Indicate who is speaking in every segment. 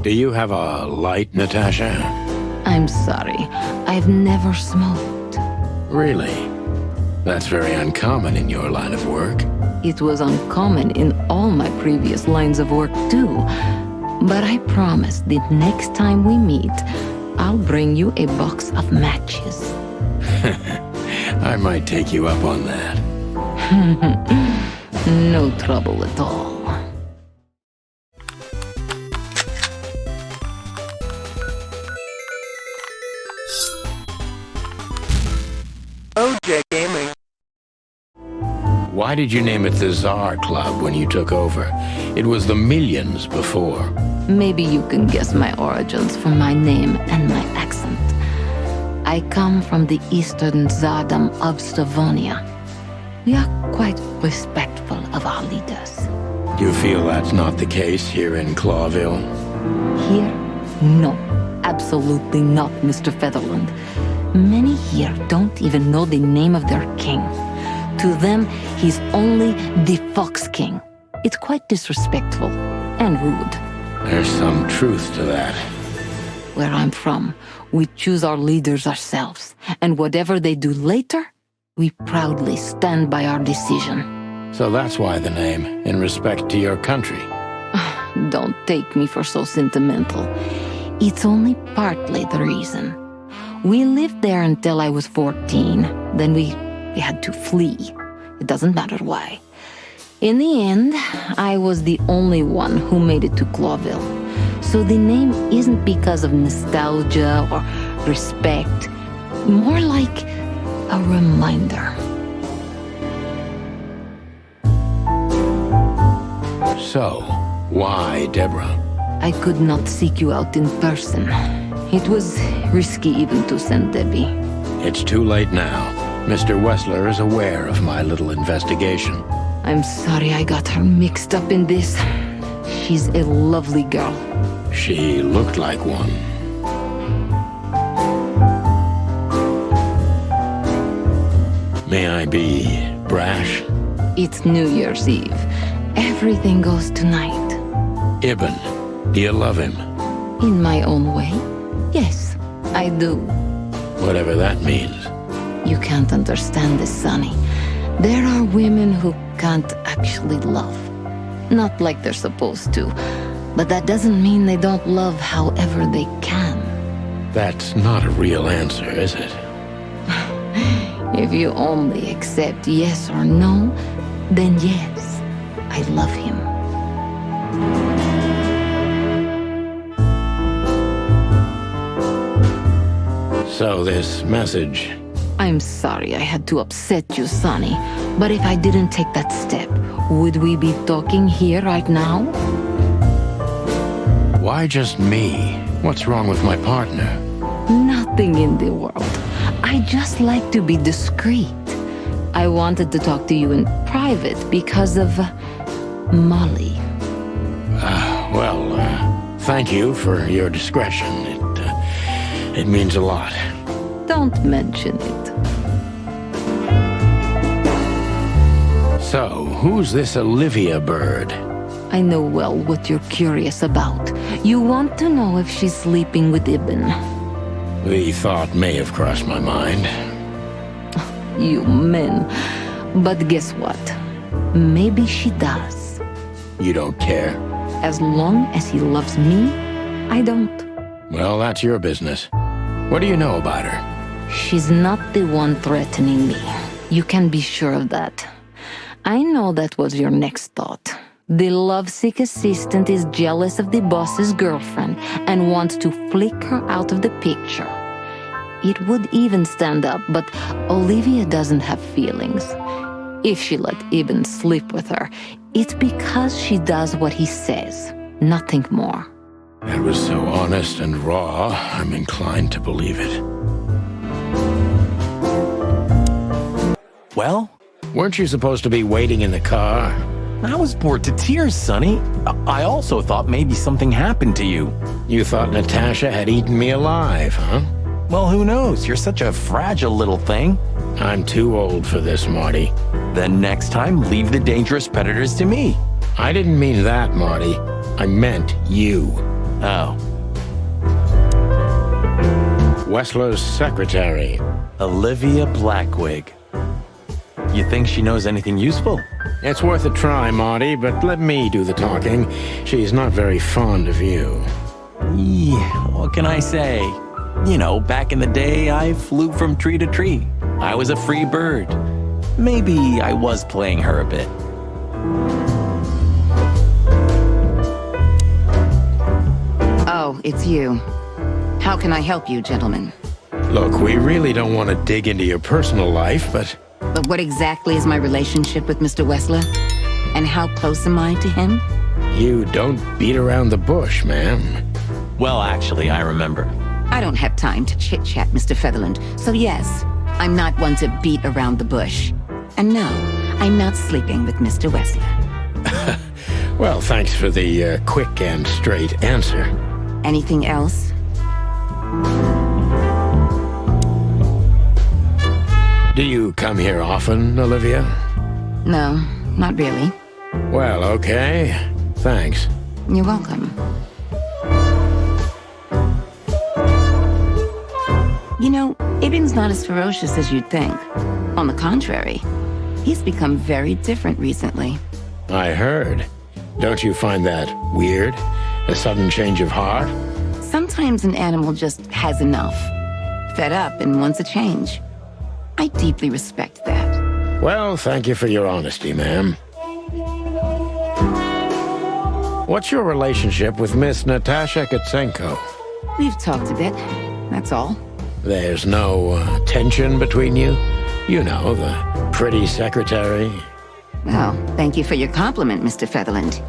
Speaker 1: Do you have a light, Natasha?
Speaker 2: I'm sorry. I've never smoked.
Speaker 1: Really? That's very uncommon in your line of work.
Speaker 2: It was uncommon in all my previous lines of work, too. But I promise that next time we meet, I'll bring you a box of matches.
Speaker 1: I might take you up on that.
Speaker 2: No trouble at all.
Speaker 3: OJ Gaming.
Speaker 1: Why did you name it the Tsar Club when you took over? It was the Millions before.
Speaker 2: Maybe you can guess my origins from my name and my accent. I come from the eastern Tsardom of Slavonia. We are quite respectful of our leaders.
Speaker 1: Do you feel that's not the case here in Clawville?
Speaker 2: Here? No. Absolutely not, Mr. Featherland. Many here don't even know the name of their king. To them, he's only the Fox King. It's quite disrespectful and rude.
Speaker 1: There's some truth to that.
Speaker 2: Where I'm from, we choose our leaders ourselves, and whatever they do later, we proudly stand by our decision.
Speaker 1: So that's why the name, in respect to your country.
Speaker 2: Don't take me for so sentimental. It's only partly the reason. We lived there until I was 14. Then we had to flee. It doesn't matter why. In the end, I was the only one who made it to Clawville. So the name isn't because of nostalgia or respect. More like a reminder.
Speaker 1: So, why Deborah?
Speaker 2: I could not seek you out in person. It was risky even to send Debbie.
Speaker 1: It's too late now. Mr. Wessler is aware of my little investigation.
Speaker 2: I'm sorry I got her mixed up in this. She's a lovely girl.
Speaker 1: She looked like one. May I be brash?
Speaker 2: It's New Year's Eve. Everything goes tonight.
Speaker 1: Ibn, do you love him?
Speaker 2: In my own way? Yes, I do.
Speaker 1: Whatever that means.
Speaker 2: You can't understand this, Sonny. There are women who can't actually love. Not like they're supposed to. But that doesn't mean they don't love however they can.
Speaker 1: That's not a real answer, is it?
Speaker 2: If you only accept yes or no, then yes, I love him.
Speaker 1: So this message...
Speaker 2: I'm sorry I had to upset you, Sonny. But if I didn't take that step, would we be talking here right now?
Speaker 1: Why just me? What's wrong with my partner?
Speaker 2: Nothing in the world. I just like to be discreet. I wanted to talk to you in private because of Molly.
Speaker 1: Thank you for your discretion. It means a lot.
Speaker 2: Don't mention it.
Speaker 1: So, who's this Olivia bird?
Speaker 2: I know well what you're curious about. You want to know if she's sleeping with Ibn.
Speaker 1: The thought may have crossed my mind.
Speaker 2: You men. But guess what? Maybe she does.
Speaker 1: You don't care?
Speaker 2: As long as he loves me, I don't.
Speaker 1: Well, that's your business. What do you know about her?
Speaker 2: She's not the one threatening me. You can be sure of that. I know that was your next thought. The lovesick assistant is jealous of the boss's girlfriend and wants to flick her out of the picture. It would even stand up, but Olivia doesn't have feelings. If she let Ibn sleep with her, it's because she does what he says, nothing more.
Speaker 1: That was so honest and raw, I'm inclined to believe it.
Speaker 4: Well?
Speaker 1: Weren't you supposed to be waiting in the car?
Speaker 4: I was bored to tears, Sonny. I also thought maybe something happened to you.
Speaker 1: You thought Natasha had eaten me alive, huh?
Speaker 4: Well, who knows? You're such a fragile little thing.
Speaker 1: I'm too old for this, Marty.
Speaker 4: Then next time, leave the dangerous predators to me.
Speaker 1: I didn't mean that, Marty. I meant you.
Speaker 4: Oh,
Speaker 1: Wessler's secretary.
Speaker 4: Olivia Blackwig. You think she knows anything useful?
Speaker 1: It's worth a try, Marty, but let me do the talking. She's not very fond of you.
Speaker 4: Yeah, what can I say? You know, back in the day, I flew from tree to tree. I was a free bird. Maybe I was playing her a bit.
Speaker 3: Oh, it's you. How can I help you, gentlemen?
Speaker 1: Look, we really don't want to dig into your personal life, but
Speaker 3: But what exactly is my relationship with Mr. Wessler? And how close am I to him?
Speaker 1: you don't beat around the bush, ma'am.
Speaker 4: Well, actually, I remember.
Speaker 3: I don't have time to chit-chat, Mr. Featherland. So yes, I'm not one to beat around the bush. And no, I'm not sleeping with Mr. Wessler.
Speaker 1: Well, thanks for the quick and straight answer.
Speaker 3: Anything else?
Speaker 1: Do you come here often, Olivia?
Speaker 3: No, not really.
Speaker 1: Well, okay. Thanks.
Speaker 3: You're welcome. You know, Ibn's not as ferocious as you'd think. On the contrary, he's become very different recently.
Speaker 1: I heard. Don't you find that weird? A sudden change of heart?
Speaker 3: Sometimes an animal just has enough. Fed up and wants a change. I deeply respect that.
Speaker 1: Well, thank you for your honesty, ma'am. What's your relationship with Miss Natasha Katsenko?
Speaker 3: We've talked a bit, that's all.
Speaker 1: There's no tension between you? You know, the pretty secretary.
Speaker 3: Well, thank you for your compliment, Mr. Featherland.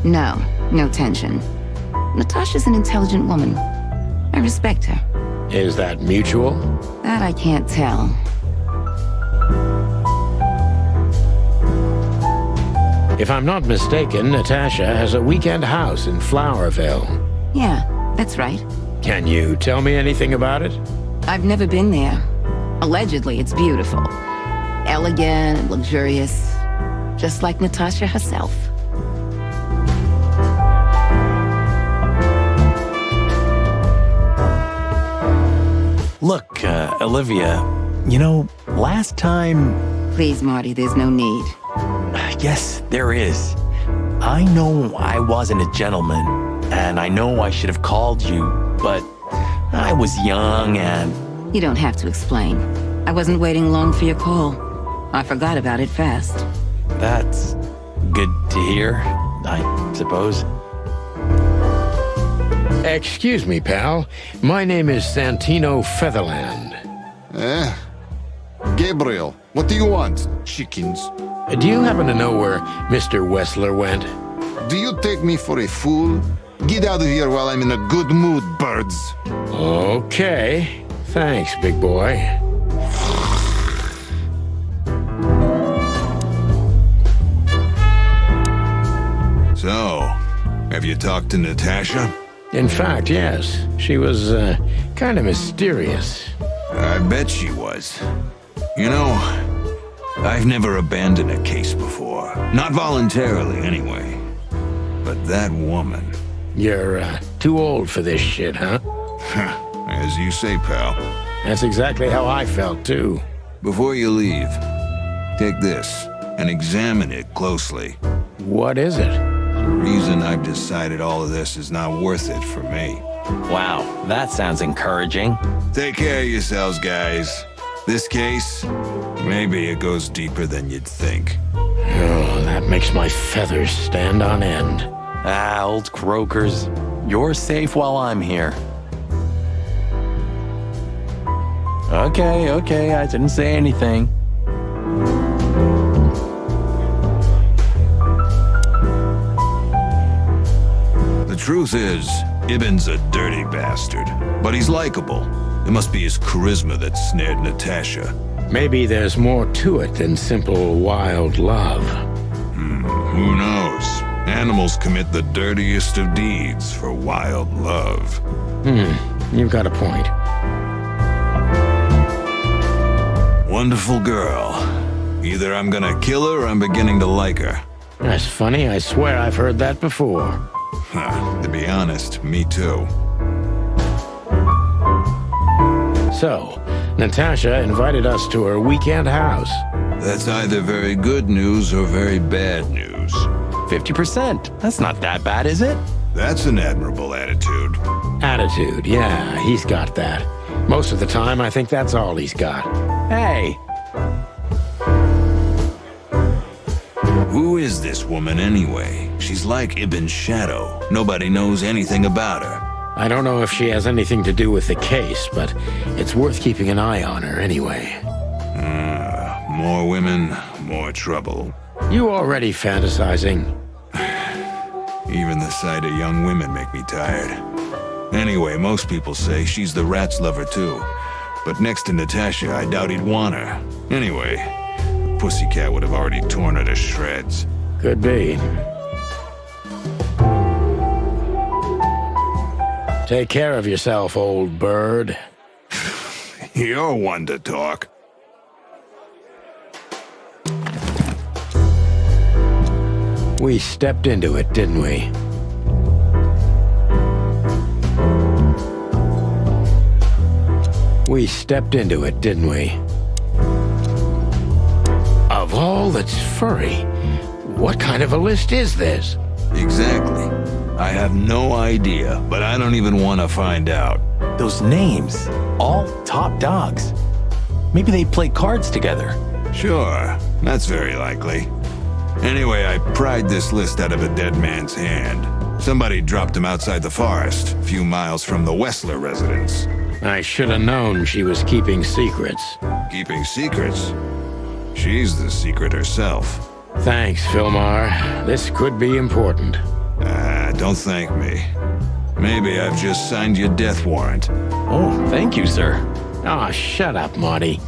Speaker 3: No, no tension. Natasha's an intelligent woman. I respect her.
Speaker 1: Is that mutual?
Speaker 3: That I can't tell.
Speaker 1: If I'm not mistaken, Natasha has a weekend house in Flowerville.
Speaker 3: Yeah, that's right.
Speaker 1: Can you tell me anything about it?
Speaker 3: I've never been there. Allegedly, it's beautiful. Elegant and luxurious. Just like Natasha herself.
Speaker 4: Look, Olivia, you know, last time...
Speaker 3: Please, Marty, there's no need.
Speaker 4: Yes, there is. I know I wasn't a gentleman, and I know I should have called you, but I was young and...
Speaker 3: You don't have to explain. I wasn't waiting long for your call. I forgot about it fast.
Speaker 4: That's good to hear, I suppose.
Speaker 1: Excuse me, pal. My name is Santino Featherland.
Speaker 5: Gabriel, what do you want? Chickens.
Speaker 1: Do you happen to know where Mr. Wessler went?
Speaker 5: Do you take me for a fool? Get out of here while I'm in a good mood, birds.
Speaker 1: Okay. Thanks, big boy.
Speaker 5: So, have you talked to Natasha?
Speaker 1: In fact, yes. She was, kind of mysterious.
Speaker 5: I bet she was. You know, I've never abandoned a case before. Not voluntarily, anyway. But that woman...
Speaker 1: You're, too old for this shit, huh?
Speaker 5: As you say, pal.
Speaker 1: That's exactly how I felt, too.
Speaker 5: Before you leave, take this and examine it closely.
Speaker 1: What is it?
Speaker 5: The reason I've decided all of this is not worth it for me.
Speaker 4: Wow, that sounds encouraging.
Speaker 5: Take care of yourselves, guys. This case, maybe it goes deeper than you'd think.
Speaker 1: Oh, that makes my feathers stand on end.
Speaker 4: Ah, old croakers. You're safe while I'm here. Okay, I didn't say anything.
Speaker 5: The truth is, Ibn's a dirty bastard, but he's likable. It must be his charisma that snared Natasha.
Speaker 1: Maybe there's more to it than simple wild love.
Speaker 5: Who knows? Animals commit the dirtiest of deeds for wild love.
Speaker 1: You've got a point.
Speaker 5: Wonderful girl. Either I'm gonna kill her or I'm beginning to like her.
Speaker 1: That's funny. I swear I've heard that before.
Speaker 5: To be honest, me too.
Speaker 1: So, Natasha invited us to her weekend house.
Speaker 5: That's either very good news or very bad news.
Speaker 4: 50%. That's not that bad, is it?
Speaker 5: That's an admirable attitude.
Speaker 1: Attitude, yeah, he's got that. Most of the time, I think that's all he's got.
Speaker 4: Hey,
Speaker 5: Who is this woman anyway? She's like Ibn's shadow. Nobody knows anything about her.
Speaker 1: I don't know if she has anything to do with the case, but it's worth keeping an eye on her anyway.
Speaker 5: More women, more trouble.
Speaker 1: You already fantasizing?
Speaker 5: Even the sight of young women make me tired. Anyway, most people say she's the rat's lover too. But next to Natasha, I doubt he'd want her. Anyway, the pussycat would have already torn her to shreds.
Speaker 1: Could be. Take care of yourself, old bird.
Speaker 5: You're one to talk.
Speaker 1: We stepped into it, didn't we? We stepped into it, didn't we? Of all that's furry, what kind of a list is this?
Speaker 5: Exactly. I have no idea, but I don't even want to find out.
Speaker 4: those names. All top dogs. Maybe they play cards together.
Speaker 5: Sure, that's very likely. Anyway, I pried this list out of a dead man's hand. Somebody dropped him outside the forest, a few miles from the Wessler residence.
Speaker 1: I should have known she was keeping secrets.
Speaker 5: Keeping secrets? She's the secret herself.
Speaker 1: Thanks, Filmar. This could be important.
Speaker 5: Don't thank me. Maybe I've just signed your death warrant.
Speaker 4: Oh, thank you, sir.
Speaker 1: Aw, shut up, Marty.